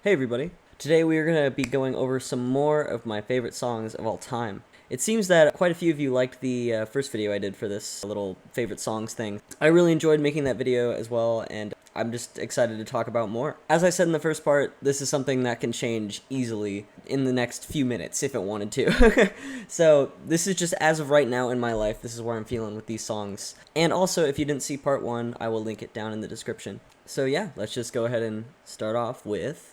Hey everybody! Today we are going to be going over some more of my favorite songs of all time. It seems that quite a few of you liked the first video I did for this little favorite songs thing. I really enjoyed making that video as well, and I'm just excited to talk about more. As I said in the first part, this is something that can change easily in the next few minutes if it wanted to. So this is just as of right now in my life, this is where I'm feeling with these songs. And also, if you didn't see part 1, I will link it down in the description. So yeah, let's just go ahead and start off with...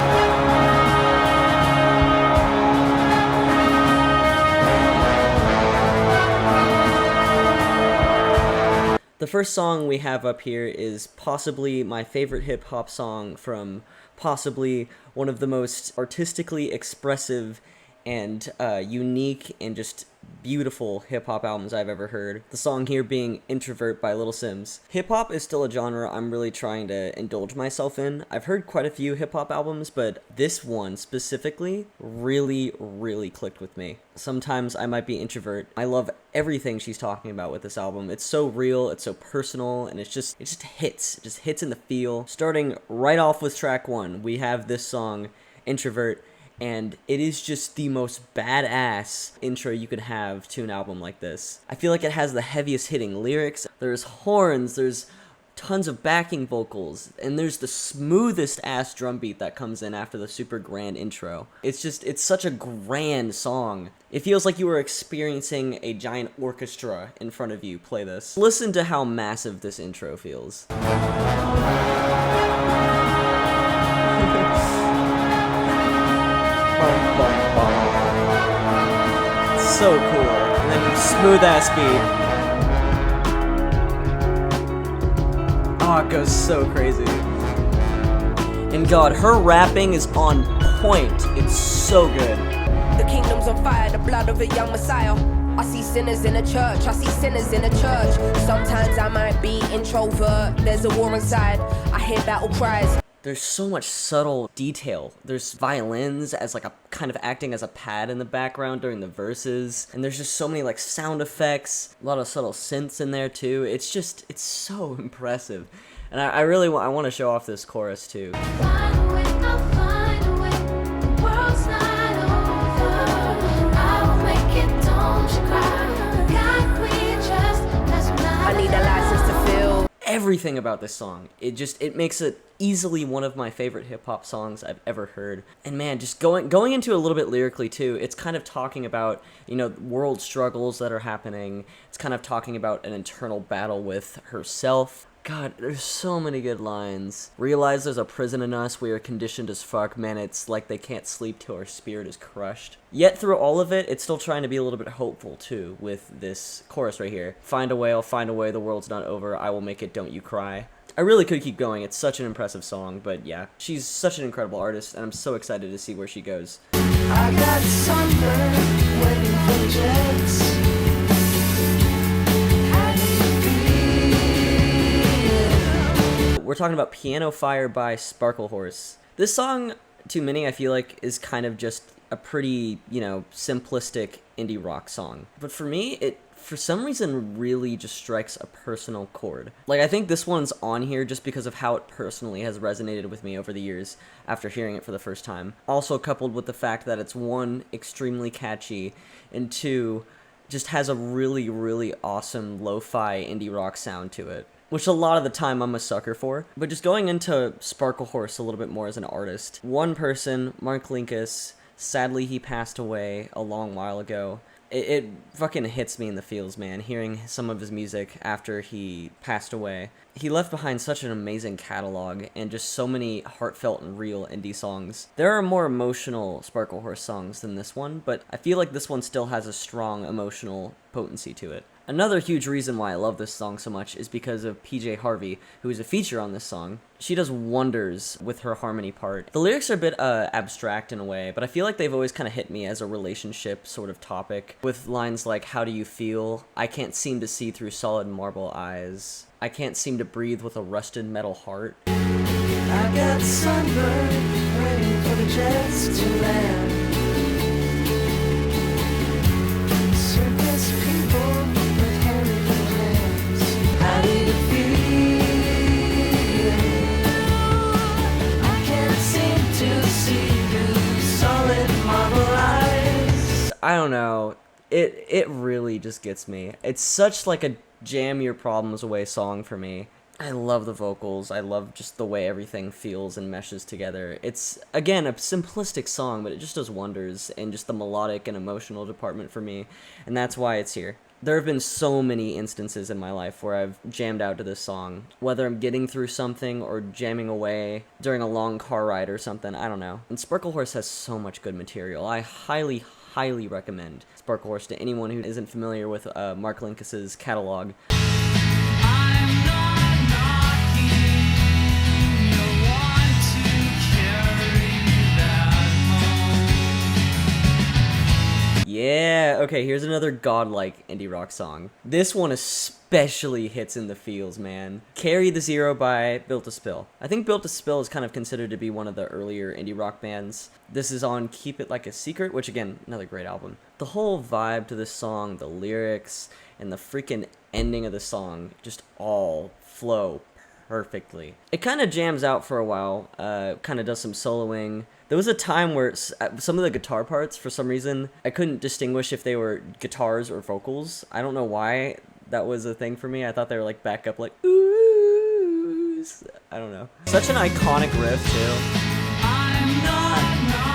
The first song we have up here is possibly my favorite hip-hop song from possibly one of the most artistically expressive and unique and just beautiful hip-hop albums I've ever heard. The song here being Introvert by Little Sims. Hip-hop is still a genre I'm really trying to indulge myself in. I've heard quite a few hip-hop albums, but this one specifically really clicked with me. Sometimes I might be introvert. I love everything she's talking about with this album. It's so real, it's so personal, and it just hits. It just hits in the feel. Starting right off with track 1, we have this song, Introvert, and it is just the most badass intro you could have to an album like this. I feel like it has the heaviest hitting lyrics, there's horns, there's tons of backing vocals, and there's the smoothest ass drum beat that comes in after the super grand intro. It's such a grand song. It feels like you were experiencing a giant orchestra in front of you play this. Listen to how massive this intro feels. So cool. And then smooth ass beat. Oh, it goes so crazy. And God, her rapping is on point. It's so good. The kingdom's on fire, the blood of a young Messiah. I see sinners in a church, I see sinners in a church. Sometimes I might be introvert, there's a war inside, I hear battle cries. There's so much subtle detail. There's violins as like a kind of acting as a pad in the background during the verses, and there's just so many like sound effects, a lot of subtle synths in there too. It's so impressive, and I really want to show off this chorus too. I need a license to feel. Everything about this song, it makes it easily one of my favorite hip-hop songs I've ever heard. And man, just going into a little bit lyrically too, it's kind of talking about, you know, world struggles that are happening. It's kind of talking about an internal battle with herself. God, there's so many good lines. Realize there's a prison in us, we are conditioned as fuck, man, it's like they can't sleep till our spirit is crushed. Yet through all of it, it's still trying to be a little bit hopeful too, with this chorus right here. Find a way, I'll find a way, the world's not over, I will make it, don't you cry. I really could keep going, it's such an impressive song, but yeah, she's such an incredible artist, and I'm so excited to see where she goes. I got sunburn waiting for the jets. We're talking about Piano Fire by Sparkle Horse. This song, to many, I feel like, is kind of just a pretty, you know, simplistic indie rock song. But for me, it, for some reason, really just strikes a personal chord. Like, I think this one's on here just because of how it personally has resonated with me over the years after hearing it for the first time. Also coupled with the fact that it's, 1, extremely catchy, and 2, just has a really awesome lo-fi indie rock sound to it, which a lot of the time I'm a sucker for. But just going into Sparkle Horse a little bit more as an artist. One person, Mark Linkus, sadly he passed away a long while ago. It fucking hits me in the feels, man, hearing some of his music after he passed away. He left behind such an amazing catalog and just so many heartfelt and real indie songs. There are more emotional Sparkle Horse songs than this one, but I feel like this one still has a strong emotional potency to it. Another huge reason why I love this song so much is because of PJ Harvey, who is a feature on this song. She does wonders with her harmony part. The lyrics are a bit abstract in a way, but I feel like they've always kind of hit me as a relationship sort of topic, with lines like, how do you feel? I can't seem to see through solid marble eyes. I can't seem to breathe with a rusted metal heart. I got sunburn waiting for the jets to land. Circus people with hairy hands. How do you feel? I can't seem to see I don't know. It really just gets me. It's such like a jam your problems away song for me. I love the vocals. I love just the way everything feels and meshes together. It's, again, a simplistic song, but it just does wonders in just the melodic and emotional department for me, and that's why it's here. There have been so many instances in my life where I've jammed out to this song, whether I'm getting through something or jamming away during a long car ride or something, I don't know. And Sparkle Horse has so much good material. I highly recommend Sparkle Horse to anyone who isn't familiar with Mark Linkis's catalog. Yeah, okay, here's another godlike indie rock song. This one especially hits in the feels, man. Carry the Zero by Built to Spill. I think Built to Spill is kind of considered to be one of the earlier indie rock bands. This is on Keep It Like a Secret, which again, another great album. The whole vibe to this song, the lyrics, and the freaking ending of the song just all flow perfectly. It kind of jams out for a while, kind of does some soloing. There was a time where some of the guitar parts, for some reason, I couldn't distinguish if they were guitars or vocals. I don't know why that was a thing for me. I thought they were like backup, like, ooh. I don't know. Such an iconic riff, too. I'm not knocking.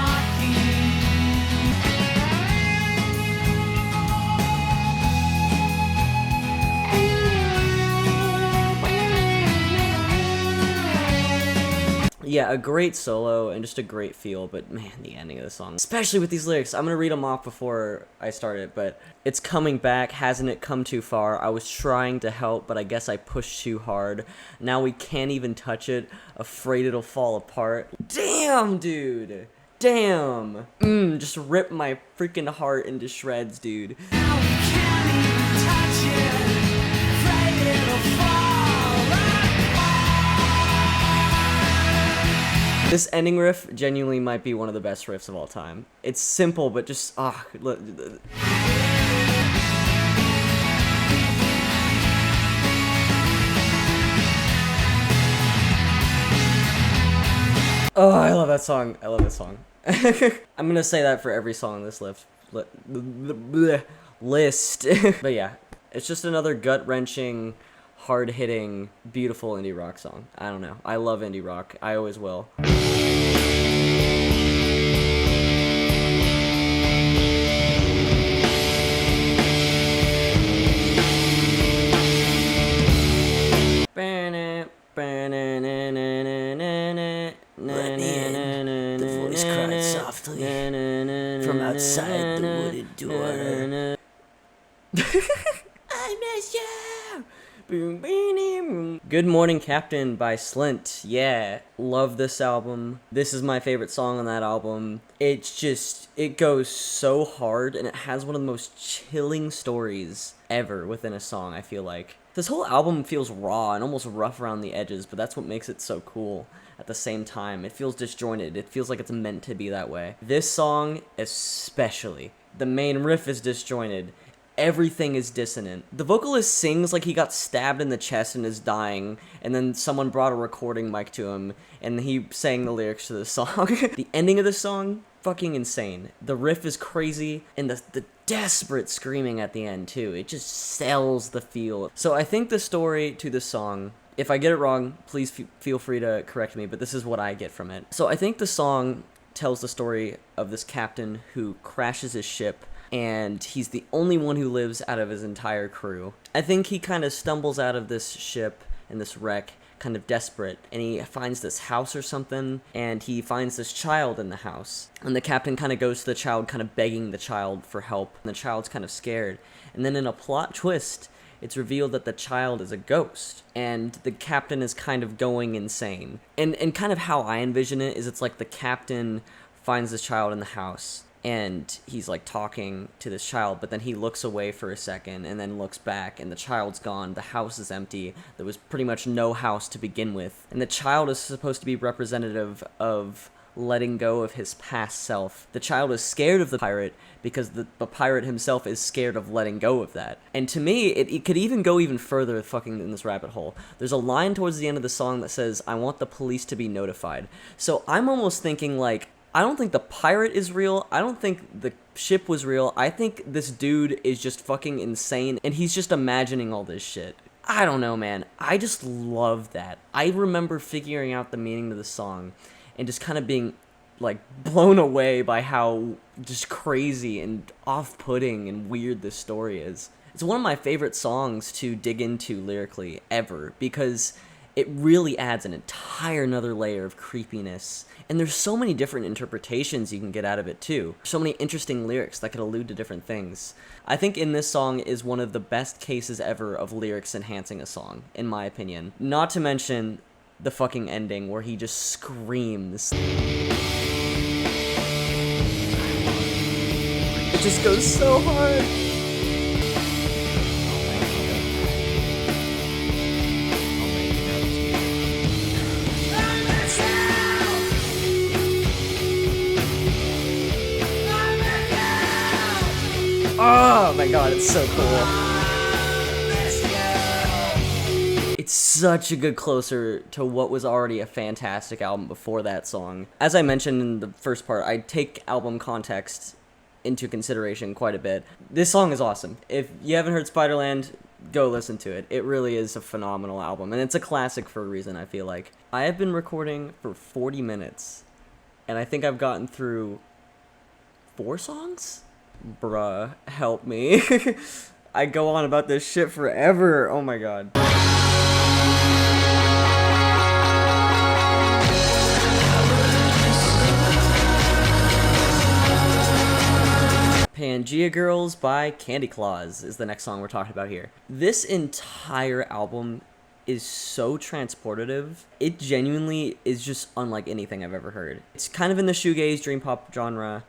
Yeah, a great solo and just a great feel, but man, the ending of the song, especially with these lyrics, I'm gonna read them off before I start it, but it's coming back, hasn't it come too far? I was trying to help, but I guess I pushed too hard. Now we can't even touch it, afraid it'll fall apart. Damn, dude! Damn! Just rip my freaking heart into shreds, dude. Now we can't even touch it, afraid it'll fall. This ending riff genuinely might be one of the best riffs of all time. It's simple, but just, look. Oh, I love that song. I love that song. I'm gonna say that for every song on this list. But yeah, it's just another gut-wrenching, hard-hitting, beautiful indie rock song. I don't know. I love indie rock. I always will. The voice cried softly from outside the wooded door. I miss you! Good Morning Captain by Slint. Yeah, love this album. This is my favorite song on that album. It's just, it goes so hard, and it has one of the most chilling stories ever within a song, I feel like. This whole album feels raw and almost rough around the edges, but that's what makes it so cool. At the same time, it feels disjointed. It feels like it's meant to be that way. This song especially. The main riff is disjointed. Everything is dissonant. The vocalist sings like he got stabbed in the chest and is dying, and then someone brought a recording mic to him, and he sang the lyrics to the song. The ending of the song, fucking insane. The riff is crazy, and the desperate screaming at the end, too. It just sells the feel. So I think the story to this song, if I get it wrong, please feel free to correct me, but this is what I get from it. So I think the song tells the story of this captain who crashes his ship, and he's the only one who lives out of his entire crew. I think he kind of stumbles out of this ship and this wreck kind of desperate, and he finds this house or something, and he finds this child in the house. And the captain kind of goes to the child, kind of begging the child for help, and the child's kind of scared. And then in a plot twist, it's revealed that the child is a ghost, and the captain is kind of going insane. And kind of how I envision it is it's like the captain finds this child in the house, and he's like talking to this child, but then he looks away for a second and then looks back, and the child's gone. The house is empty. There was pretty much no house to begin with. And the child is supposed to be representative of letting go of his past self. The child is scared of the pirate because the pirate himself is scared of letting go of that. And to me, it could even go even further fucking in this rabbit hole. There's a line towards the end of the song that says, "I want the police to be notified." So I'm almost thinking like, I don't think the pirate is real. I don't think the ship was real. I think this dude is just fucking insane, and he's just imagining all this shit. I don't know, man. I just love that. I remember figuring out the meaning of the song and just kind of being, like, blown away by how just crazy and off-putting and weird this story is. It's one of my favorite songs to dig into lyrically ever, because it really adds an entire another layer of creepiness. And there's so many different interpretations you can get out of it too. So many interesting lyrics that could allude to different things. I think in this song is one of the best cases ever of lyrics enhancing a song, in my opinion. Not to mention the fucking ending where he just screams. It just goes so hard. Oh my god, it's so cool. It's such a good closer to what was already a fantastic album before that song. As I mentioned in the first part, I take album context into consideration quite a bit. This song is awesome. If you haven't heard Spiderland, go listen to it. It really is a phenomenal album, and it's a classic for a reason, I feel like. I have been recording for 40 minutes, and I think I've gotten through 4 songs? Bruh, help me. I go on about this shit forever. Oh my god. Pangea Girls by Candy Claus is the next song we're talking about here. This entire album is so transportative. It genuinely is just unlike anything I've ever heard. It's kind of in the shoegaze, dream pop genre,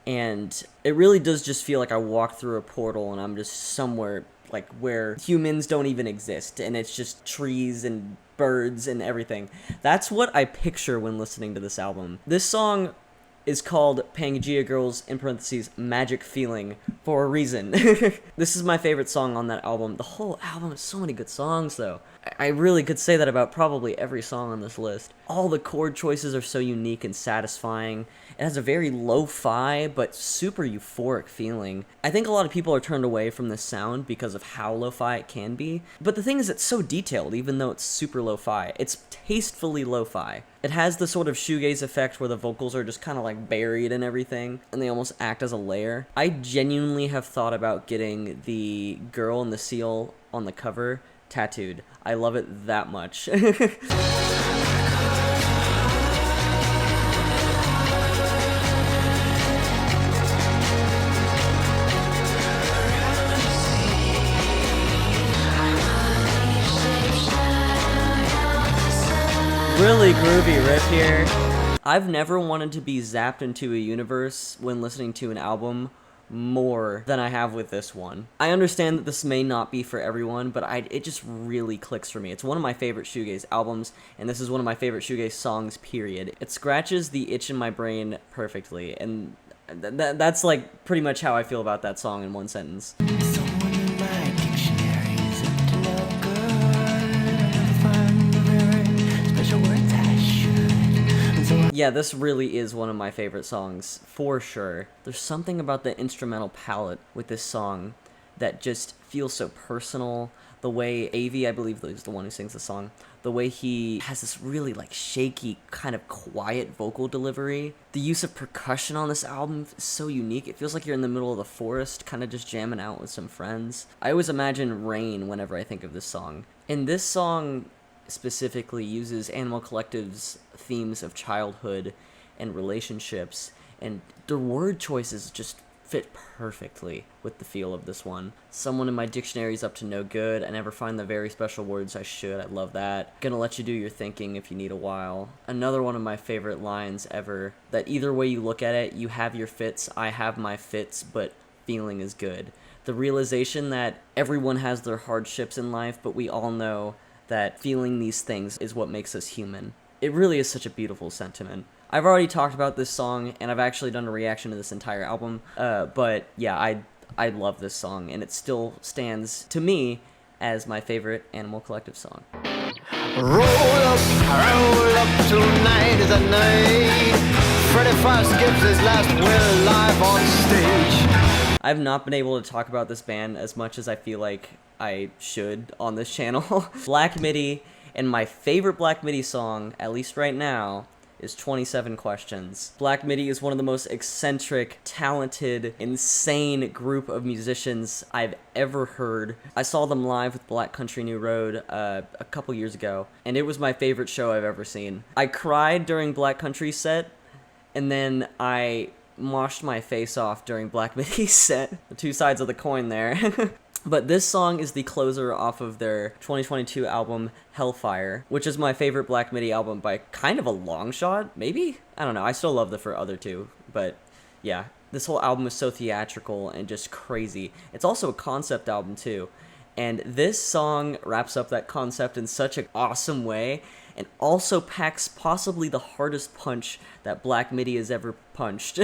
and it really does just feel like I walk through a portal and I'm just somewhere like where humans don't even exist, and it's just trees and birds and everything. That's what I picture when listening to this album. This song is called Pangea Girls, in parentheses, Magic Feeling, for a reason. This is my favorite song on that album. The whole album has so many good songs, though. I really could say that about probably every song on this list. All the chord choices are so unique and satisfying. It has a very lo-fi, but super euphoric feeling. I think a lot of people are turned away from this sound because of how lo-fi it can be. But the thing is, it's so detailed, even though it's super lo-fi. It's tastefully lo-fi. It has the sort of shoegaze effect where the vocals are just kind of like buried in everything, and they almost act as a layer. I genuinely have thought about getting the girl and the seal on the cover tattooed. I love it that much. Really groovy riff here. I've never wanted to be zapped into a universe when listening to an album more than I have with this one. I understand that this may not be for everyone, but it just really clicks for me. It's one of my favorite shoegaze albums, and this is one of my favorite shoegaze songs, period. It scratches the itch in my brain perfectly, and that's like pretty much how I feel about that song in one sentence. Someone in my dictionary isn't no good. I'll find the very special words I should. And so Yeah, this really is one of my favorite songs, for sure. There's something about the instrumental palette with this song that just feels so personal. The way Avi, I believe is the one who sings the song, the way he has this really like shaky, kind of quiet vocal delivery. The use of percussion on this album is so unique. It feels like you're in the middle of the forest, kind of just jamming out with some friends. I always imagine rain whenever I think of this song. And this song specifically uses Animal Collective's themes of childhood and relationships, and the word choices just fit perfectly with the feel of this one. Someone in my dictionary's up to no good. I never find the very special words I should. I love that. Gonna let you do your thinking if you need a while. Another one of my favorite lines ever, that either way you look at it, you have your fits, I have my fits, but feeling is good. The realization that everyone has their hardships in life, but we all know that feeling these things is what makes us human. It really is such a beautiful sentiment. I've already talked about this song, and I've actually done a reaction to this entire album, but yeah, I love this song, and it still stands, to me, as my favorite Animal Collective song. roll up tonight is a night Freddie Fast gives his last will live on stage. I've not been able to talk about this band as much as I feel like I should on this channel. Black Midi, and my favorite Black Midi song, at least right now, is 27 Questions. Black Midi is one of the most eccentric, talented, insane group of musicians I've ever heard. I saw them live with Black Country New Road a couple years ago, and it was my favorite show I've ever seen. I cried during Black Country's set, and then I moshed my face off during Black Midi's set. The two sides of the coin there. But this song is the closer off of their 2022 album, Hellfire, which is my favorite Black Midi album by kind of a long shot, maybe? I don't know, I still love the other two, but yeah. This whole album is so theatrical and just crazy. It's also a concept album too, and this song wraps up that concept in such an awesome way, and also packs possibly the hardest punch that Black Midi has ever punched.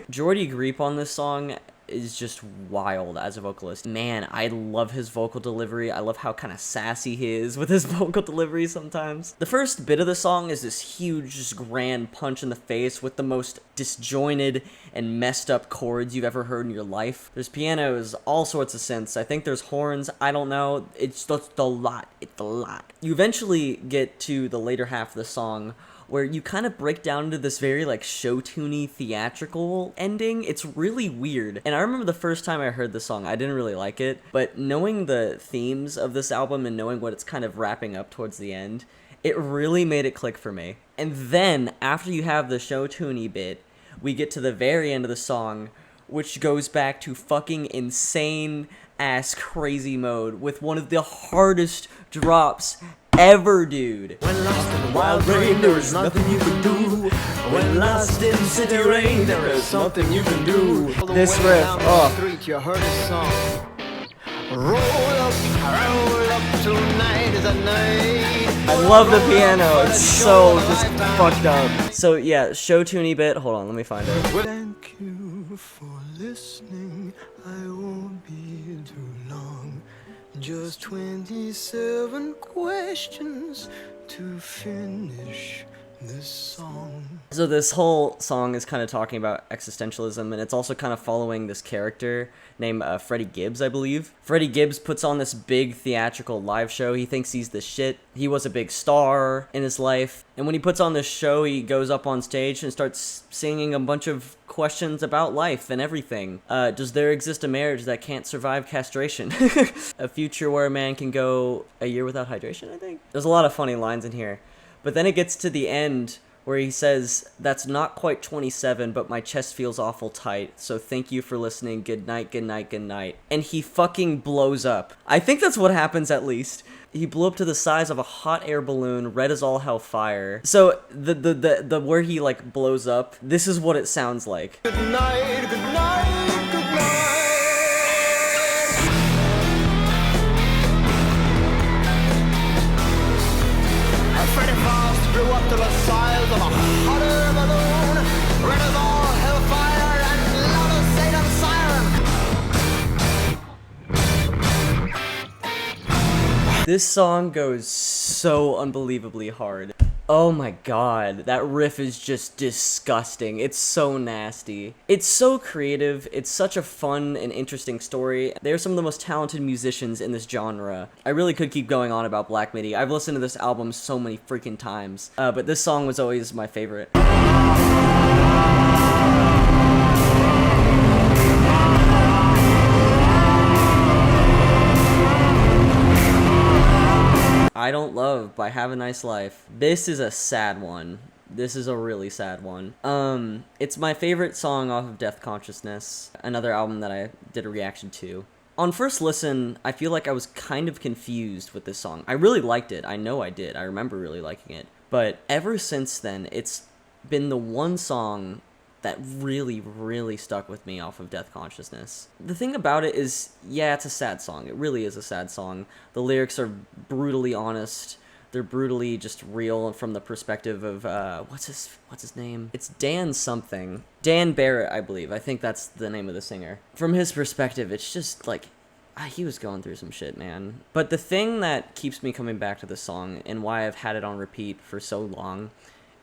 Jordy Greep on this song is just wild as a vocalist. Man, I love his vocal delivery. I love how kind of sassy he is with his vocal delivery sometimes. The first bit of the song is this huge, just grand punch in the face with the most disjointed and messed up chords you've ever heard in your life. There's pianos, all sorts of synths. I think there's horns. I don't know. It's just a lot. It's a lot. You eventually get to the later half of the song where you kind of break down into this very, like, show-tuney theatrical ending. It's really weird. And I remember the first time I heard the song, I didn't really like it, but knowing the themes of this album and knowing what it's kind of wrapping up towards the end, it really made it click for me. And then, after you have the show-tuney bit, we get to the very end of the song, which goes back to fucking insane-ass crazy mode with one of the hardest drops ever, dude. When lost in the wild rain, there is nothing you can do. When lost in city rain, there is something you can do. This riff, oh. Street, you heard his song. Roll up, tonight is a night. I love the piano, it's so just fucked up. So yeah, show tuney bit, hold on, let me find it. Thank you for listening. I won't be here too long. Just 27 questions to finish this song. So this whole song is kind of talking about existentialism, and it's also kind of following this character named Freddie Gibbs, I believe. Freddie Gibbs puts on this big theatrical live show. He thinks he's the shit. He was a big star in his life. And when he puts on this show, he goes up on stage and starts singing a bunch of questions about life and everything. Does there exist a marriage that can't survive castration? A future where a man can go a year without hydration, I think? There's a lot of funny lines in here. But then it gets to the end where he says, "That's not quite 27, but my chest feels awful tight. So thank you for listening. Good night, good night, good night." And he fucking blows up. I think that's what happens, at least. He blew up to the size of a hot air balloon, red as all hellfire. So the where he like blows up, this is what it sounds like. Good night, good night, good night. Freddie Fast blew up to the size of a hot air balloon, red as all hellfire and loud as Satan's siren. This song goes so unbelievably hard. Oh my god, that riff is just disgusting. It's so nasty. It's so creative. It's such a fun and interesting story. They're some of the most talented musicians in this genre. I really could keep going on about Black Midi. I've listened to this album so many freaking times, but this song was always my favorite. I Don't Love by Have a Nice Life. This is a sad one. This is a really sad one. It's my favorite song off of Death Consciousness, another album that I did a reaction to. On first listen, I feel like I was kind of confused with this song. I really liked it. I know I did. I remember really liking it. But ever since then, it's been the one song that really, really stuck with me off of Death Consciousness. The thing about it is, yeah, it's a sad song. It really is a sad song. The lyrics are brutally honest. They're brutally just real from the perspective of, what's his name? It's Dan something. Dan Barrett, I believe. I think that's the name of the singer. From his perspective, it's just like, he was going through some shit, man. But the thing that keeps me coming back to the song and why I've had it on repeat for so long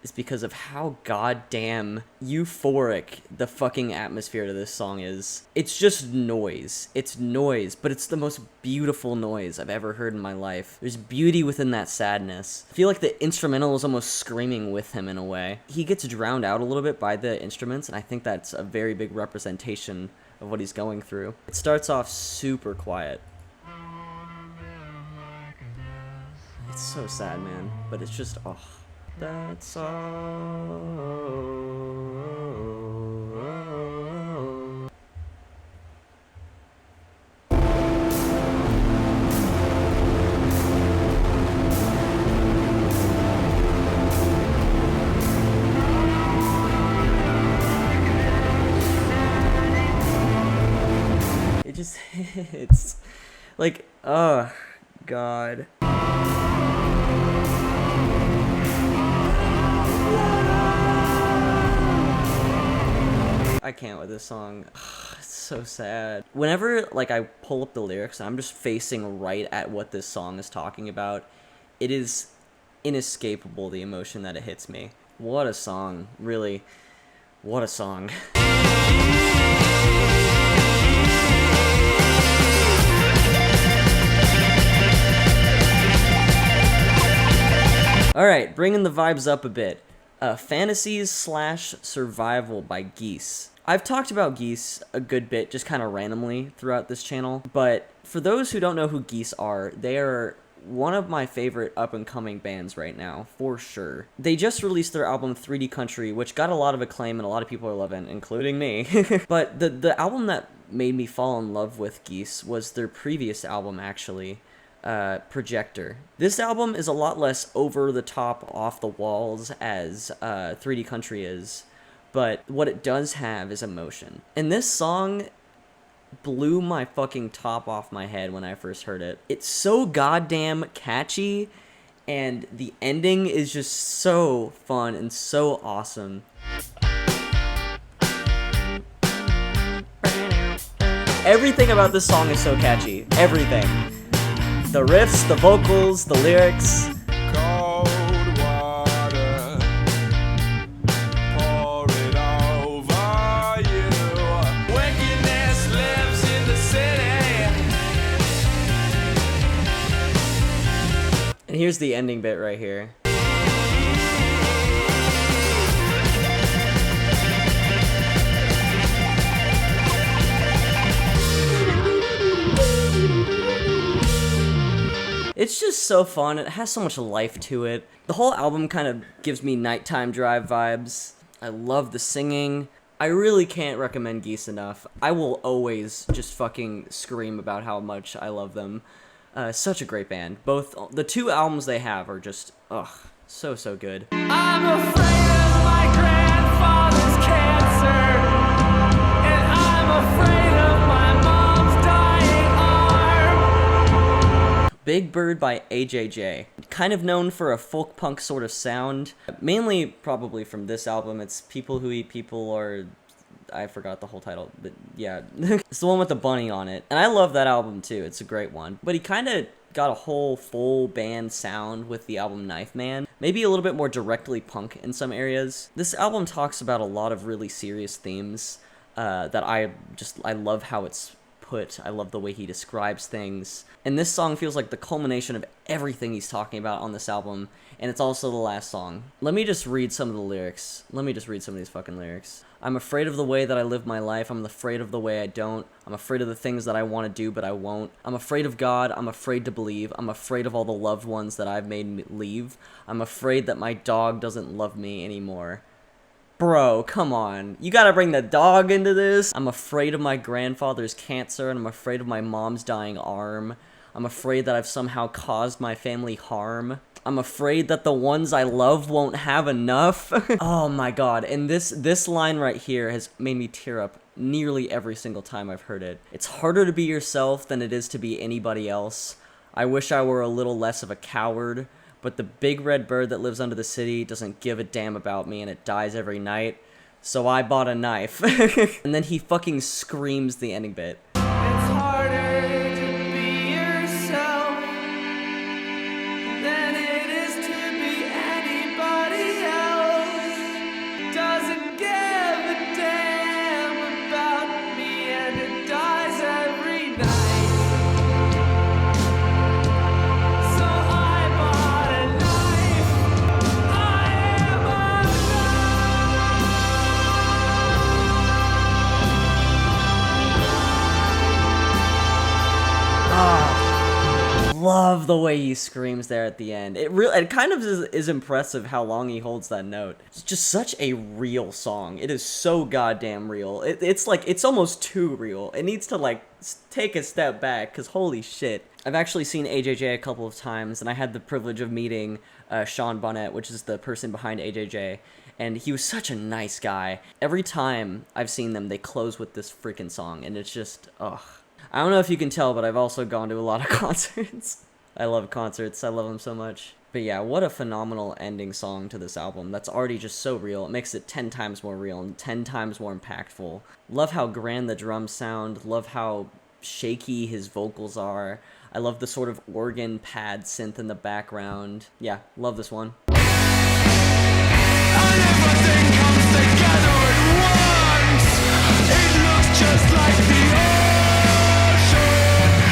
is because of how goddamn euphoric the fucking atmosphere to this song is. It's just noise. It's noise, but it's the most beautiful noise I've ever heard in my life. There's beauty within that sadness. I feel like the instrumental is almost screaming with him in a way. He gets drowned out a little bit by the instruments, and I think that's a very big representation of what he's going through. It starts off super quiet. It's so sad, man, but it's just, oh, that's all. It just hits. Like, oh, God. I can't with this song. It's so sad. Whenever, like, I pull up the lyrics and I'm just facing right at what this song is talking about, it is inescapable, the emotion that it hits me. What a song. Really, what a song. Alright, bringing the vibes up a bit. Fantasies / Survival by Geese. I've talked about Geese a good bit, just kind of randomly throughout this channel, but for those who don't know who Geese are, they are one of my favorite up-and-coming bands right now, for sure. They just released their album 3D Country, which got a lot of acclaim and a lot of people are loving, including me. But the album that made me fall in love with Geese was their previous album, actually. Projector. This album is a lot less over the top, off the walls as 3D Country is, but what it does have is emotion. And this song blew my fucking top off my head when I first heard it. It's so goddamn catchy, and the ending is just so fun and so awesome. Everything about this song is so catchy. Everything. The riffs, the vocals, the lyrics. Cold water, pour it over you. Wickedness lives in the city. And here's the ending bit right here. It's just so fun. It has so much life to it. The whole album kind of gives me nighttime drive vibes. I love the singing. I really can't recommend Geese enough. I will always just fucking scream about how much I love them. Such a great band. Both the two albums they have are just, ugh, so good. I'm afraid of my grandfather's cancer, and I'm afraid of my mom's dying arm. Big Bird by AJJ. Kind of known for a folk punk sort of sound. Mainly probably from this album. It's People Who Eat People, or I forgot the whole title, but yeah. It's the one with the bunny on it. And I love that album too. It's a great one. But he kind of got a whole full band sound with the album Knife Man. Maybe a little bit more directly punk in some areas. This album talks about a lot of really serious themes that I love how it's put. I love the way he describes things. And this song feels like the culmination of everything he's talking about on this album, and it's also the last song. Let me just read some of the lyrics. Let me just read some of these fucking lyrics. I'm afraid of the way that I live my life. I'm afraid of the way I don't. I'm afraid of the things that I want to do, but I won't. I'm afraid of God. I'm afraid to believe. I'm afraid of all the loved ones that I've made leave. I'm afraid that my dog doesn't love me anymore. Bro, come on. You gotta bring the dog into this. I'm afraid of my grandfather's cancer, and I'm afraid of my mom's dying arm. I'm afraid that I've somehow caused my family harm. I'm afraid that the ones I love won't have enough. Oh my god, and this line right here has made me tear up nearly every single time I've heard it. It's harder to be yourself than it is to be anybody else. I wish I were a little less of a coward, but the big red bird that lives under the city doesn't give a damn about me and it dies every night. So I bought a knife. And then he fucking screams the ending bit. It's harder to be yourself than it is to be anybody else. love the way he screams there at the end. It kind of is impressive how long he holds that note. It's just such a real song. It is so goddamn real. It's like, it's almost too real. It needs to like take a step back, because holy shit. I've actually seen AJJ a couple of times, and I had the privilege of meeting Sean Bonnet, which is the person behind AJJ, and he was such a nice guy. Every time I've seen them, they close with this freaking song, and it's just, ugh. I don't know if you can tell, but I've also gone to a lot of concerts. I love concerts. I love them so much. But yeah, what a phenomenal ending song to this album. That's already just so real. It makes it 10 times more real and 10 times more impactful. Love how grand the drums sound. Love how shaky his vocals are. I love the sort of organ pad synth in the background. Yeah, love this one. And everything comes together at once. It looks just like the ocean.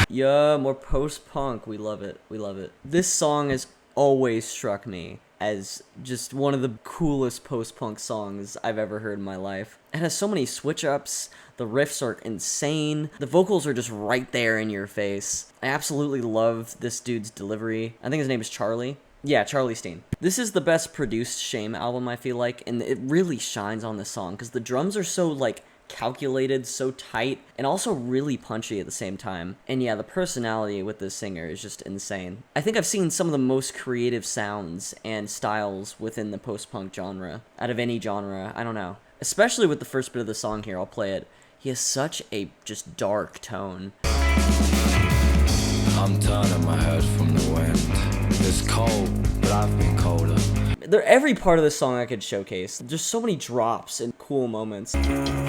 Yeah, more post-punk. We love it. We love it. This song has always struck me as just one of the coolest post-punk songs I've ever heard in my life. It has so many switch-ups. The riffs are insane. The vocals are just right there in your face. I absolutely love this dude's delivery. I think his name is Charlie. Yeah, Charlie Steen. This is the best produced Shame album, I feel like, and it really shines on this song, because the drums are so, like, calculated, so tight, and also really punchy at the same time. And yeah, the personality with this singer is just insane. I think I've seen some of the most creative sounds and styles within the post-punk genre, out of any genre, I don't know. Especially with the first bit of the song here, I'll play it. He has such a just dark tone. I'm turning my head from the wind. It's cold, but I've been colder. Every part of this song I could showcase. There's so many drops and cool moments. And everything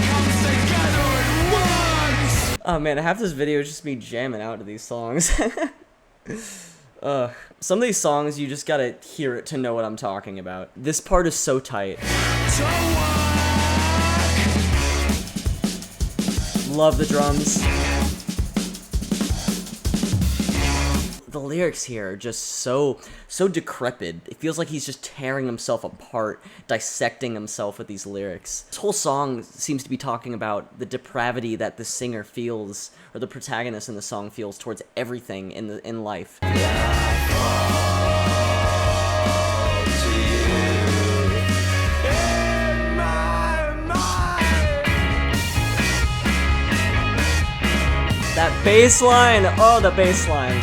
comes together at once. Oh man, half this video is just me jamming out to these songs. Some of these songs, you just gotta hear it to know what I'm talking about. This part is so tight. Love the drums. The lyrics here are just so decrepit. It feels like he's just tearing himself apart, dissecting himself with these lyrics. This whole song seems to be talking about the depravity that the singer feels, or the protagonist in the song feels, towards everything in life. That bass line! Oh, the bass line.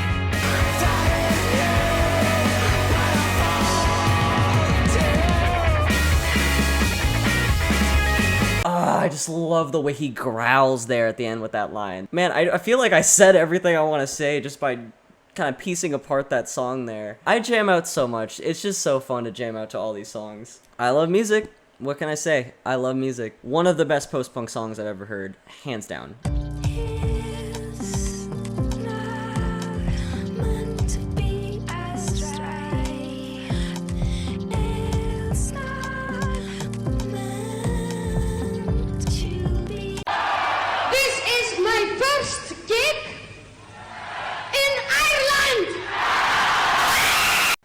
I just love the way he growls there at the end with that line. Man, I feel like I said everything I want to say just by kind of piecing apart that song there. I jam out so much. It's just so fun to jam out to all these songs. I love music. What can I say? I love music. One of the best post-punk songs I've ever heard. Hands down.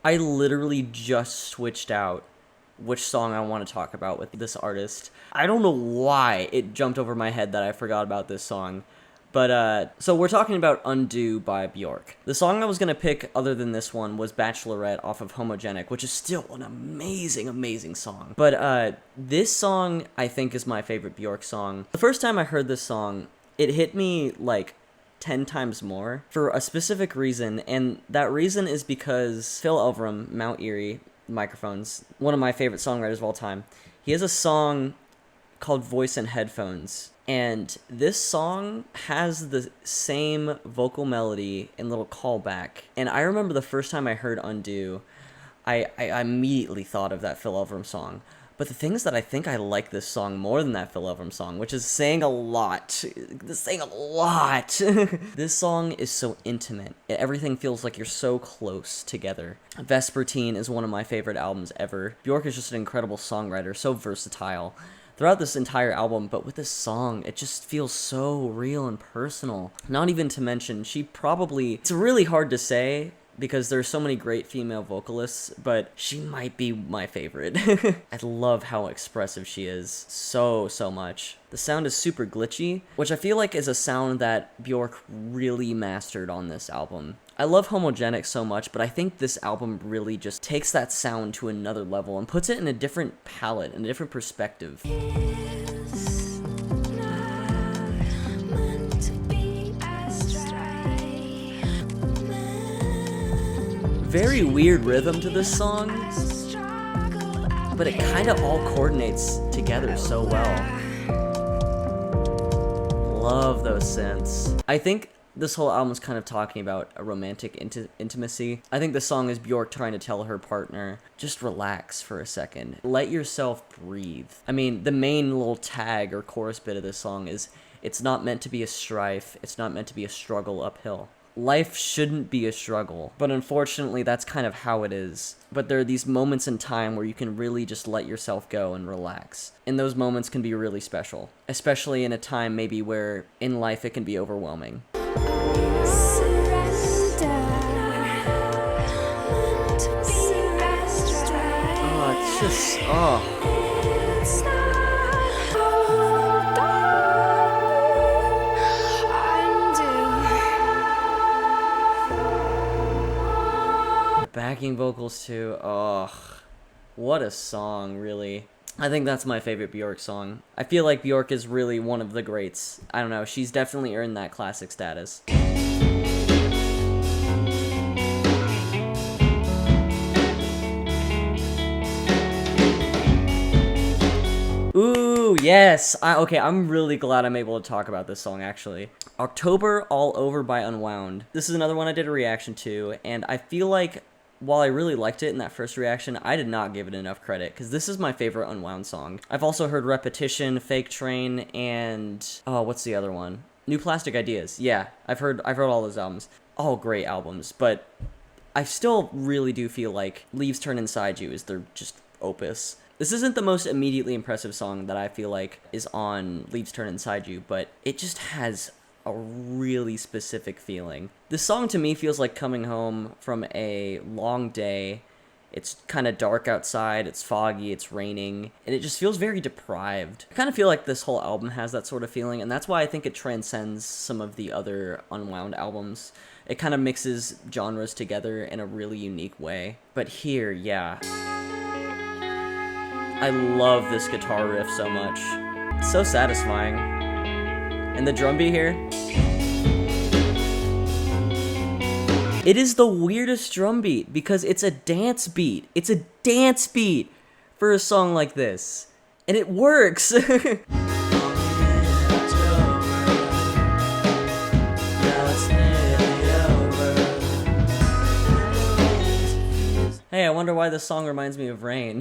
I literally just switched out which song I want to talk about with this artist. I don't know why it jumped over my head that I forgot about this song. But, so we're talking about Undo by Bjork. The song I was going to pick other than this one was Bachelorette off of Homogenic, which is still an amazing, amazing song. But, this song I think is my favorite Bjork song. The first time I heard this song, it hit me, like, 10 times more for a specific reason, and that reason is because Phil Elverum, Mount Erie Microphones, one of my favorite songwriters of all time, he has a song called Voice and Headphones, and this song has the same vocal melody and little callback, and I remember the first time I heard Undo, I immediately thought of that Phil Elverum song. But the thing is that I think I like this song more than that Phil Elverum song, which is saying a lot. Saying a lot. This song is so intimate. Everything feels like you're so close together. Vespertine is one of my favorite albums ever. Bjork is just an incredible songwriter, so versatile throughout this entire album, but with this song, it just feels so real and personal. Not even to mention, it's really hard to say, because there's so many great female vocalists, but she might be my favorite. I love how expressive she is so much. The sound is super glitchy, which I feel like is a sound that Bjork really mastered on this album. I love Homogenic so much, but I think this album really just takes that sound to another level and puts it in a different palette, in a different perspective. Very weird rhythm to this song, but it kind of all coordinates together so well. Love those synths. I think this whole album is kind of talking about a romantic intimacy. I think the song is Bjork trying to tell her partner, just relax for a second. Let yourself breathe. I mean, the main little tag or chorus bit of this song is, it's not meant to be a strife, it's not meant to be a struggle uphill. Life shouldn't be a struggle, but unfortunately that's kind of how it is. But there are these moments in time where you can really just let yourself go and relax. And those moments can be really special, especially in a time maybe where in life it can be overwhelming. Oh, it's just, oh. Backing vocals too, oh, what a song, really. I think that's my favorite Bjork song. I feel like Bjork is really one of the greats. I don't know, she's definitely earned that classic status. Ooh, yes! Okay, I'm really glad I'm able to talk about this song, actually. October, All Over by Unwound. This is another one I did a reaction to, and I feel like while I really liked it in that first reaction, I did not give it enough credit, because this is my favorite Unwound song. I've also heard Repetition, Fake Train, and oh, what's the other one? New Plastic Ideas. Yeah, I've heard all those albums. All great albums, but I still really do feel like Leaves Turn Inside You is their just opus. This isn't the most immediately impressive song that I feel like is on Leaves Turn Inside You, but it just has a really specific feeling. This song to me feels like coming home from a long day. It's kind of dark outside, it's foggy, it's raining, and it just feels very deprived. I kind of feel like this whole album has that sort of feeling, and that's why I think it transcends some of the other Unwound albums. It kind of mixes genres together in a really unique way. But here, yeah. I love this guitar riff so much. It's so satisfying. And the drum beat here. It is the weirdest drum beat because it's a dance beat. It's a dance beat for a song like this. And it works. Hey, I wonder why this song reminds me of rain.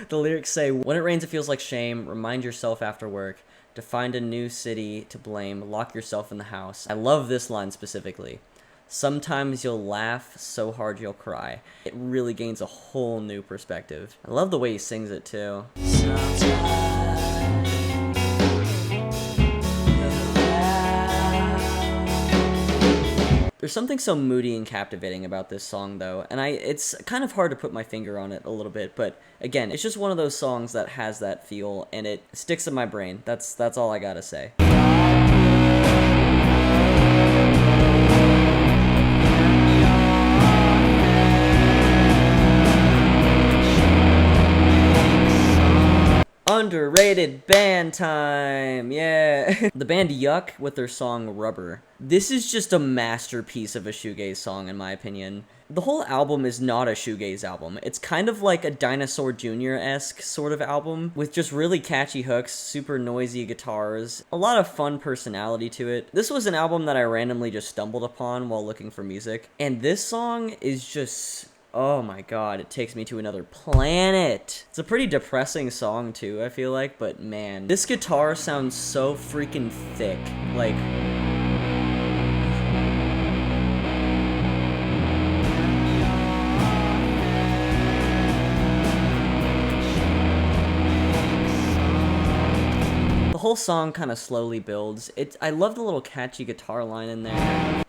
The lyrics say, when it rains it feels like shame, remind yourself after work, to find a new city to blame, lock yourself in the house. I love this line specifically. Sometimes you'll laugh so hard you'll cry. It really gains a whole new perspective. I love the way he sings it too. There's something so moody and captivating about this song though, and it's kind of hard to put my finger on it a little bit, but again, it's just one of those songs that has that feel, and it sticks in my brain. That's all I gotta say. Underrated band time, yeah. The band Yuck with their song Rubber. This is just a masterpiece of a shoegaze song in my opinion. The whole album is not a shoegaze album. It's kind of like a Dinosaur Jr.-esque sort of album with just really catchy hooks, super noisy guitars, a lot of fun personality to it. This was an album that I randomly just stumbled upon while looking for music, and this song is just... oh my god, it takes me to another planet. It's a pretty depressing song too, I feel like, but man, this guitar sounds so freaking thick. Like, the whole song kind of slowly builds. I love the little catchy guitar line in there.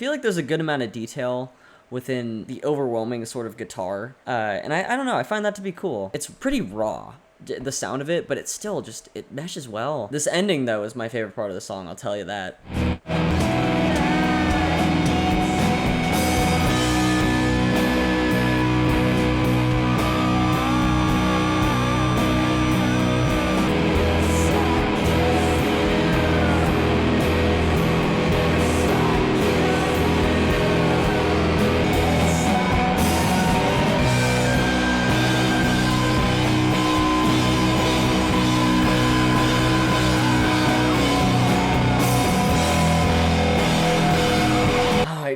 feel like there's a good amount of detail within the overwhelming sort of guitar, and I don't know, I find that to be cool. It's pretty raw, the sound of it, but it's still just, it meshes well. This ending, though, is my favorite part of the song, I'll tell you that.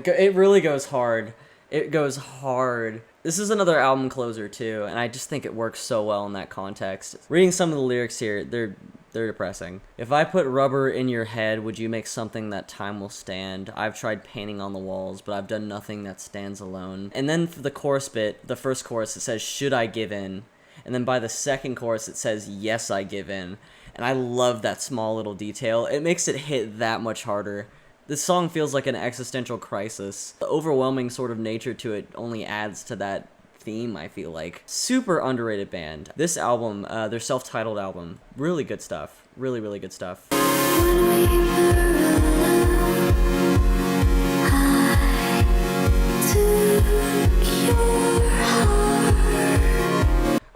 It really goes hard. It goes hard. This is another album closer too, and I just think it works so well in that context. Reading some of the lyrics here, they're depressing. If I put rubber in your head, would you make something that time will stand? I've tried painting on the walls, but I've done nothing that stands alone. And then for the chorus bit, the first chorus, it says, should I give in? And then by the second chorus, it says, yes, I give in. And I love that small little detail. It makes it hit that much harder. This song feels like an existential crisis. The overwhelming sort of nature to it only adds to that theme, I feel like. Super underrated band. This album, their self-titled album, really good stuff. Really, really good stuff.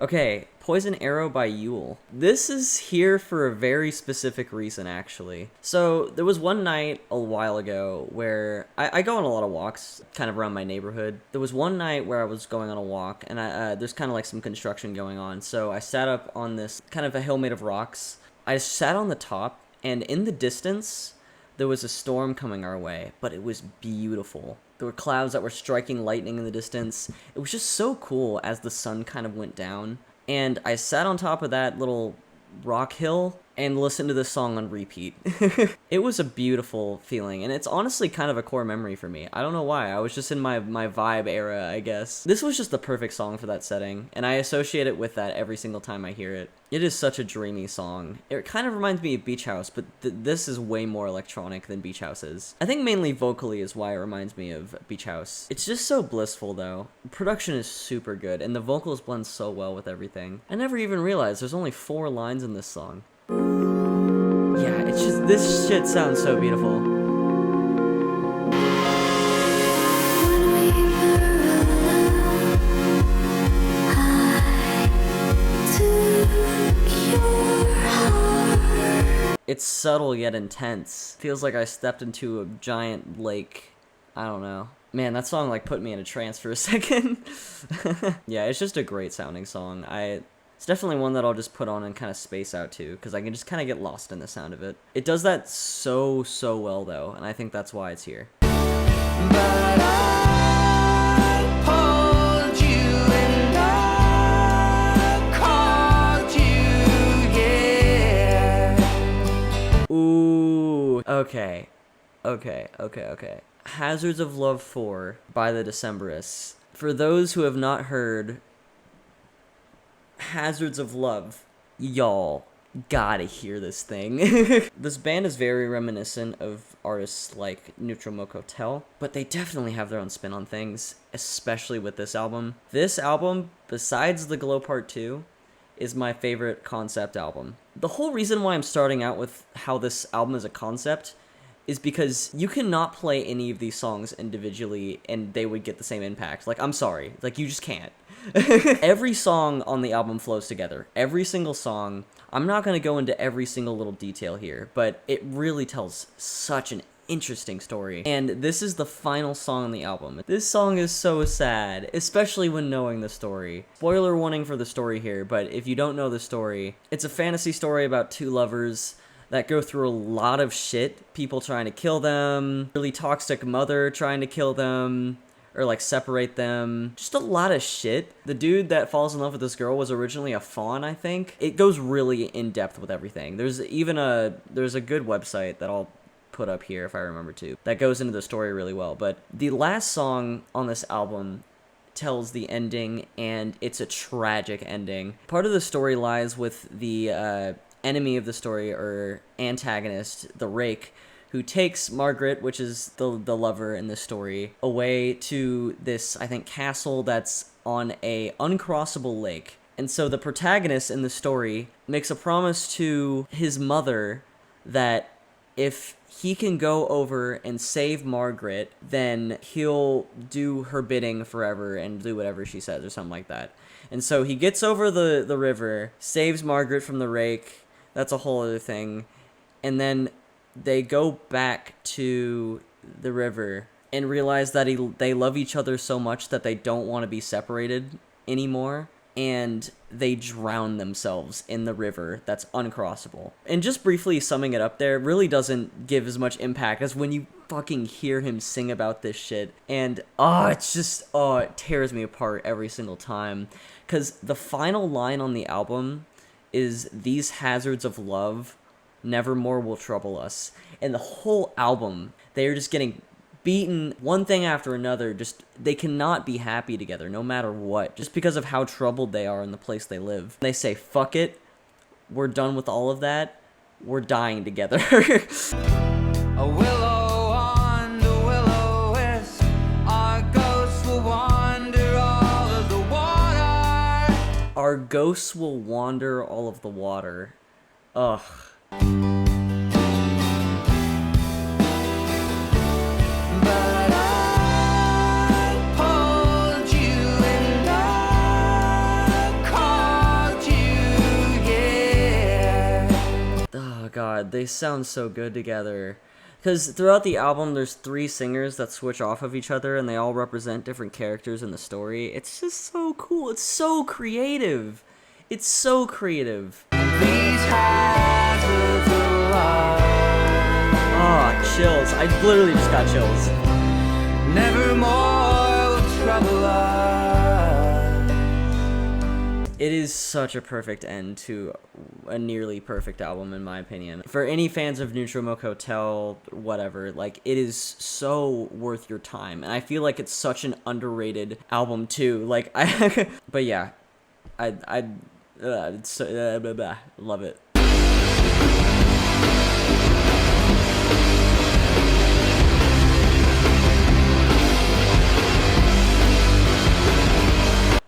Okay, Poison Arrow by Yule. This is here for a very specific reason, actually. So, there was one night a while ago where I go on a lot of walks, kind of around my neighborhood. There was one night where I was going on a walk, and there's kind of like some construction going on. So, I sat up on this kind of a hill made of rocks. I sat on the top, and in the distance, there was a storm coming our way, but it was beautiful. There were clouds that were striking lightning in the distance. It was just so cool as the sun kind of went down. And I sat on top of that little rock hill and listened to this song on repeat. It was a beautiful feeling, and it's honestly kind of a core memory for me. I don't know why. I was just in my vibe era, I guess. This was just the perfect song for that setting, and I associate it with that every single time I hear it. It is such a dreamy song. It kind of reminds me of Beach House, but this is way more electronic than Beach House is. I think mainly vocally is why it reminds me of Beach House. It's just so blissful, though. Production is super good, and the vocals blend so well with everything. I never even realized there's only 4 lines in this song. Yeah, it's just, this shit sounds so beautiful. It's subtle yet intense. Feels like I stepped into a giant lake. I don't know. Man, that song like put me in a trance for a second. Yeah, it's just a great sounding song. It's definitely one that I'll just put on and kind of space out to, because I can just kind of get lost in the sound of it. It does that so well, though, and I think that's why it's here. But I pulled you and I called you, yeah. Ooh, okay. Hazards of Love 4 by the Decemberists. For those who have not heard Hazards of Love, y'all gotta hear this thing. This band is very reminiscent of artists like Neutral Milk Hotel, but they definitely have their own spin on things, especially with this album. This album, besides The Glow Part 2, is my favorite concept album. The whole reason why I'm starting out with how this album is a concept is because you cannot play any of these songs individually and they would get the same impact. Like, I'm sorry. Like, you just can't. Every song on the album flows together. Every single song. I'm not going to go into every single little detail here, but it really tells such an interesting story. And this is the final song on the album. This song is so sad, especially when knowing the story. Spoiler warning for the story here, but if you don't know the story, it's a fantasy story about 2 lovers that go through a lot of shit. People trying to kill them, really toxic mother trying to kill them, or like separate them. Just a lot of shit. The dude that falls in love with this girl was originally a fawn, I think. It goes really in depth with everything. There's a good website that I'll put up here if I remember to, that goes into the story really well. But the last song on this album tells the ending, and it's a tragic ending. Part of the story lies with the enemy of the story, or antagonist, the Rake, who takes Margaret, which is the lover in this story, away to this, I think, castle that's on a uncrossable lake. And so the protagonist in the story makes a promise to his mother that if he can go over and save Margaret, then he'll do her bidding forever and do whatever she says or something like that. And so he gets over the river, saves Margaret from the rake. That's a whole other thing. And then they go back to the river and realize that they love each other so much that they don't want to be separated anymore. And they drown themselves in the river that's uncrossable. And just briefly summing it up there, really doesn't give as much impact as when you fucking hear him sing about this shit. And, it tears me apart every single time. Because the final line on the album is, "These hazards of love nevermore will trouble us." And the whole album, they're just getting beaten one thing after another. Just they cannot be happy together no matter what, just because of how troubled they are in the place they live. They say, fuck it, we're done with all of that, we're dying together. A willow on the will-o-wisp, our ghosts will wander all of the water. Our ghosts will wander all of the water. Ugh. But I pulled you and I called you, yeah. Oh god, they sound so good together. Because throughout the album, there's 3 singers that switch off of each other, and they all represent different characters in the story. It's just so cool. It's so creative. It's so creative. These hazards of love Ah, chills. I literally just got chills. nevermore will trouble us. It is such a perfect end to a nearly perfect album, in my opinion. For any fans of Neutral Milk Hotel, whatever, like, it is so worth your time. And I feel like it's such an underrated album, too. Like, but yeah, it's so, blah, blah, love it.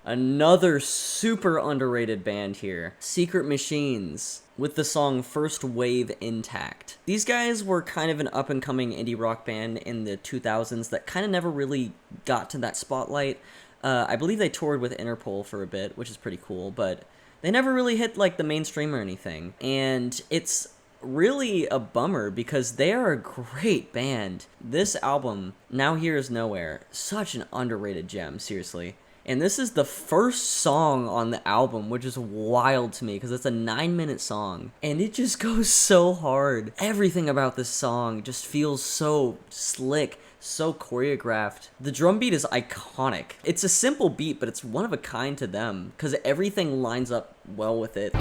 Another super underrated band here, Secret Machines, with the song First Wave Intact. These guys were kind of an up-and-coming indie rock band in the 2000s that kind of never really got to that spotlight. I believe they toured with Interpol for a bit, which is pretty cool, but they never really hit like the mainstream or anything. And it's really a bummer because they are a great band. This album, Now Here Is Nowhere, such an underrated gem, seriously. And this is the first song on the album, which is wild to me because it's a 9-minute song. And it just goes so hard. Everything about this song just feels so slick, so choreographed. The drum beat is iconic. It's a simple beat, but it's one of a kind to them because everything lines up well with it.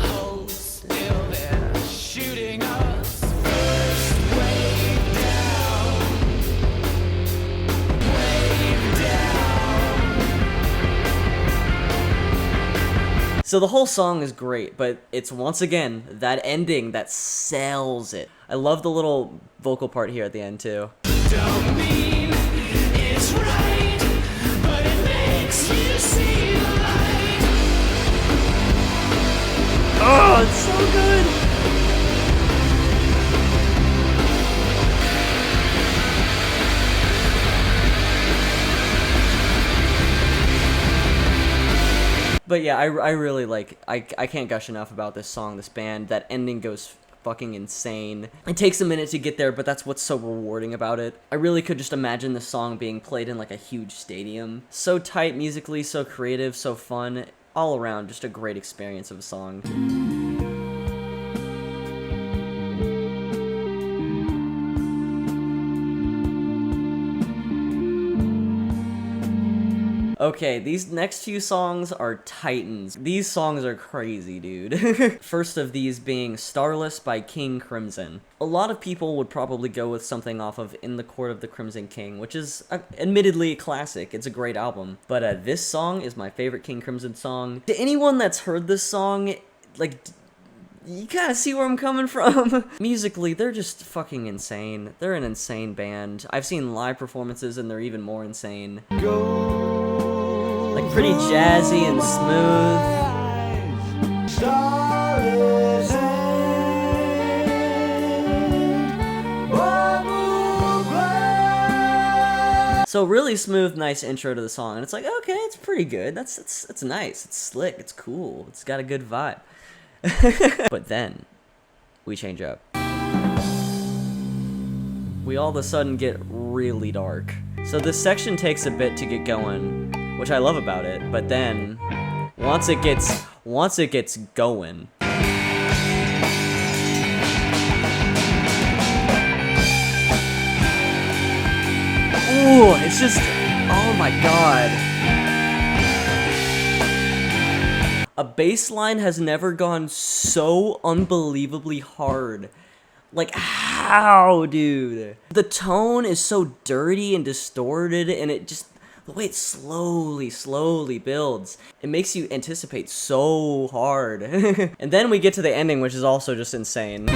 Hold still, they're shooting us. First wave down, wave down. So the whole song is great, but it's once again that ending that sells it. I love the little vocal part here at the end too. Don't mean it's right, but it makes you see the light. Oh, it's so good! But yeah, I really like, I can't gush enough about this song, this band. That ending goes fucking insane. It takes a minute to get there, but that's what's so rewarding about it. I really could just imagine this song being played in like a huge stadium. So tight musically, so creative, so fun. All around, just a great experience of a song. Okay, these next few songs are titans. These songs are crazy, dude. First of these being Starless by King Crimson. A lot of people would probably go with something off of In the Court of the Crimson King, which is admittedly a classic. It's a great album. But this song is my favorite King Crimson song. To anyone that's heard this song, like, you kind of see where I'm coming from. Musically, they're just fucking insane. They're an insane band. I've seen live performances and they're even more insane. Like, pretty jazzy and smooth. So really smooth, nice intro to the song, and it's like, okay, it's pretty good. It's nice. It's slick. It's cool. It's got a good vibe. But then we change up. We all of a sudden get really dark. So this section takes a bit to get going, which I love about it. But then once it gets going. Ooh, it's just, oh my god. A bass line has never gone so unbelievably hard. Like, how, dude? The tone is so dirty and distorted, and it just, the way it slowly builds, it makes you anticipate so hard. And then we get to the ending, which is also just insane.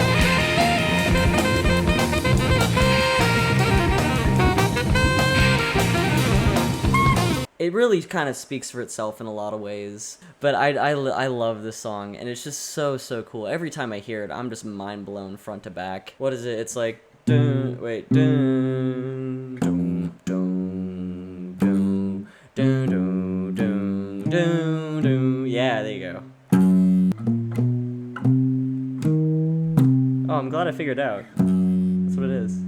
It really kind of speaks for itself in a lot of ways, but I love this song, and it's just so cool. Every time I hear it, I'm just mind blown front to back. What is it? It's like, dun, wait, dun, dun, dun, dun, dun, dun, dun, dun, dun. Yeah, there you go. Oh, I'm glad I figured it out. That's what it is.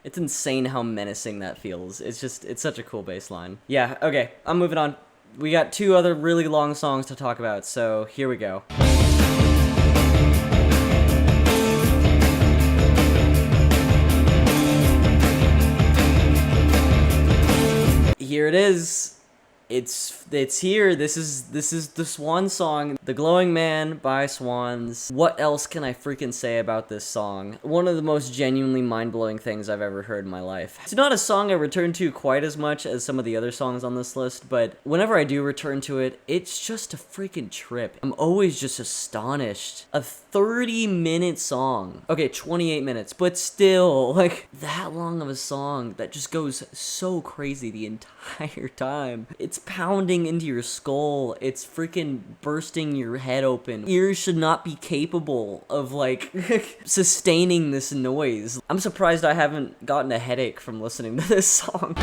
It's insane how menacing that feels. It's such a cool bass line. Yeah, okay, I'm moving on. We got two other really long songs to talk about, so here we go. Here it is. It's here. This is the Swan song, The Glowing Man by Swans. What else can I freaking say about this song? One of the most genuinely mind-blowing things I've ever heard in my life. It's not a song I return to quite as much as some of the other songs on this list, but whenever I do return to it, it's just a freaking trip. I'm always just astonished. A 30-minute song. Okay, 28 minutes, but still, like, that long of a song that just goes so crazy the entire time. It's pounding into your skull. It's freaking bursting your head open. Ears should not be capable of, like, sustaining this noise. I'm surprised I haven't gotten a headache from listening to this song.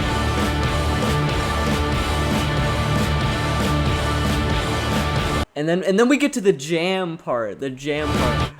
And then we get to the jam part. The jam part.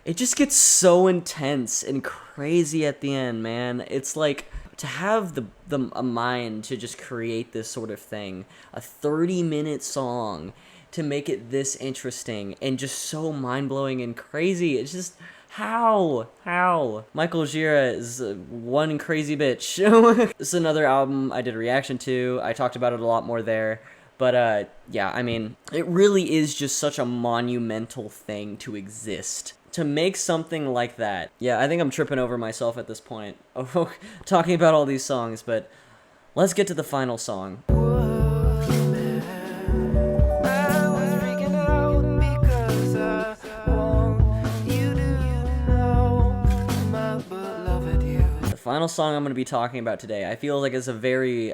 It just gets so intense and crazy at the end, man. It's like, to have a mind to just create this sort of thing, a 30-minute song, to make it this interesting and just so mind-blowing and crazy. It's just, how? Michael Gira is one crazy bitch. This is another album I did a reaction to. I talked about it a lot more there. But, yeah, I mean, it really is just such a monumental thing to exist. To make something like that. Yeah, I think I'm tripping over myself at this point. Oh, talking about all these songs, but let's get to the final song. Final song I'm going to be talking about today, I feel like it's a very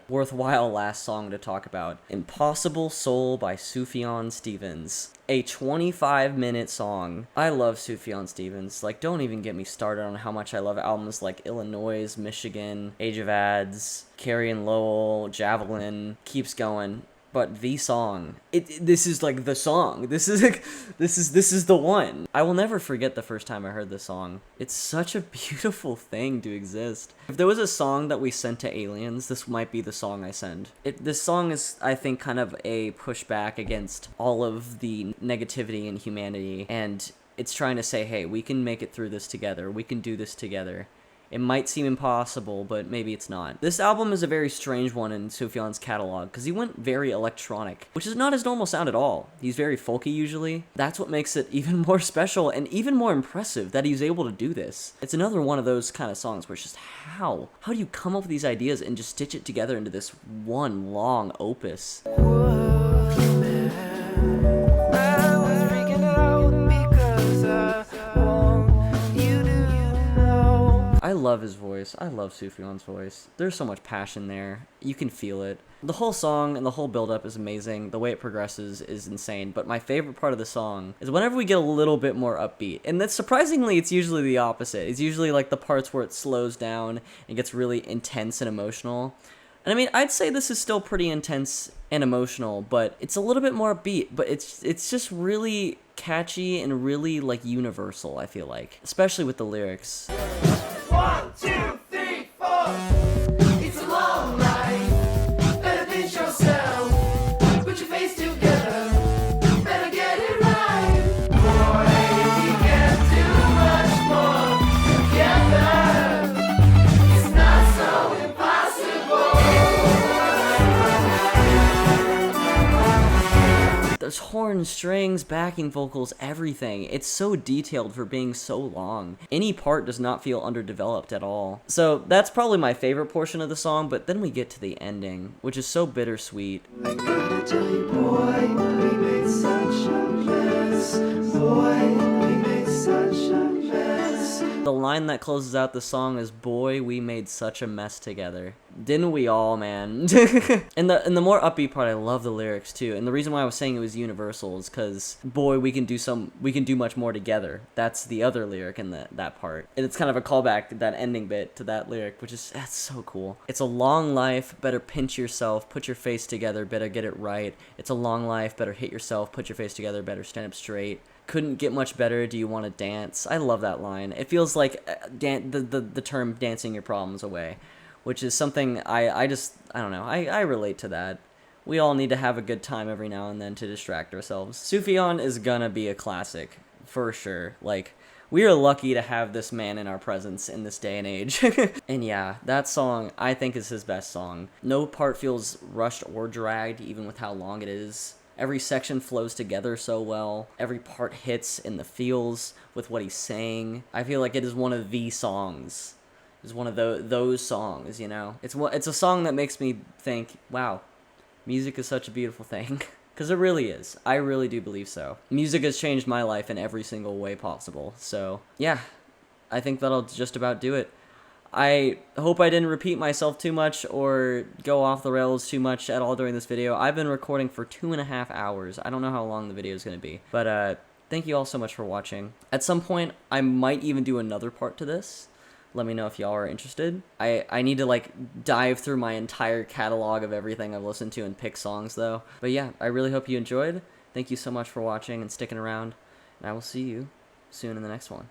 worthwhile last song to talk about. Impossible Soul by Sufjan Stevens. A 25-minute song. I love Sufjan Stevens. Like, don't even get me started on how much I love albums like Illinois, Michigan, Age of Ads, Carrie and Lowell, Javelin. Keeps going. but the song. This is like the song. This is like, this is the one. I will never forget the first time I heard this song. It's such a beautiful thing to exist. If there was a song that we sent to aliens, this might be the song I send. This song is, I think, kind of a pushback against all of the negativity in humanity, and it's trying to say, hey, we can make it through this together. We can do this together. It might seem impossible, but maybe it's not. This album is a very strange one in Sufjan's catalog, because he went very electronic, which is not his normal sound at all. He's very folky usually. That's what makes it even more special and even more impressive that he's able to do this. It's another one of those kind of songs where it's just how? How do you come up with these ideas and just stitch it together into this one long opus? I love his voice. I love Sufjan's voice. There's so much passion there. You can feel it. The whole song and the whole build-up is amazing. The way it progresses is insane. But my favorite part of the song is whenever we get a little bit more upbeat. And that's surprisingly, it's usually the opposite. It's usually like the parts where it slows down and gets really intense and emotional. And I mean, I'd say this is still pretty intense and emotional, but it's a little bit more upbeat. But it's just really catchy and really like universal, I feel like. Especially with the lyrics. 1, 2, 3, 4. It's a long life. Better pinch yourself. Put your face together. Better get it right. Boy, we can do much more together. It's not so impossible. There's horns, strings, backing vocals, everything. It's so detailed for being so long. Any part does not feel underdeveloped at all. So that's probably my favorite portion of the song, but then we get to the ending, which is so bittersweet. I gotta tell you, boy, we made such a mess. Boy, we made such a mess. The line that closes out the song is, "Boy, we made such a mess together." Didn't we all, man? and the more upbeat part, I love the lyrics too. And the reason why I was saying it was universal is because, boy, we can do much more together. That's the other lyric in that part. And it's kind of a callback, that ending bit, to that lyric, that's so cool. It's a long life, better pinch yourself, put your face together, better get it right. It's a long life, better hit yourself, put your face together, better stand up straight. Couldn't get much better, do you want to dance? I love that line. It feels like the term dancing your problems away, which is something I don't know, I relate to that. We all need to have a good time every now and then to distract ourselves. Sufjan is gonna be a classic, for sure. Like, we are lucky to have this man in our presence in this day and age. And yeah, that song, I think, is his best song. No part feels rushed or dragged, even with how long it is. Every section flows together so well. Every part hits in the feels with what he's saying. I feel like it is one of the songs. It's one of those songs, you know? It's a song that makes me think, wow, music is such a beautiful thing. Because it really is. I really do believe so. Music has changed my life in every single way possible. So, yeah, I think that'll just about do it. I hope I didn't repeat myself too much or go off the rails too much at all during this video. I've been recording for 2.5 hours. I don't know how long the video is going to be. But thank you all so much for watching. At some point, I might even do another part to this. Let me know if y'all are interested. I need to like dive through my entire catalog of everything I've listened to and pick songs though. But yeah, I really hope you enjoyed. Thank you so much for watching and sticking around. And I will see you soon in the next one.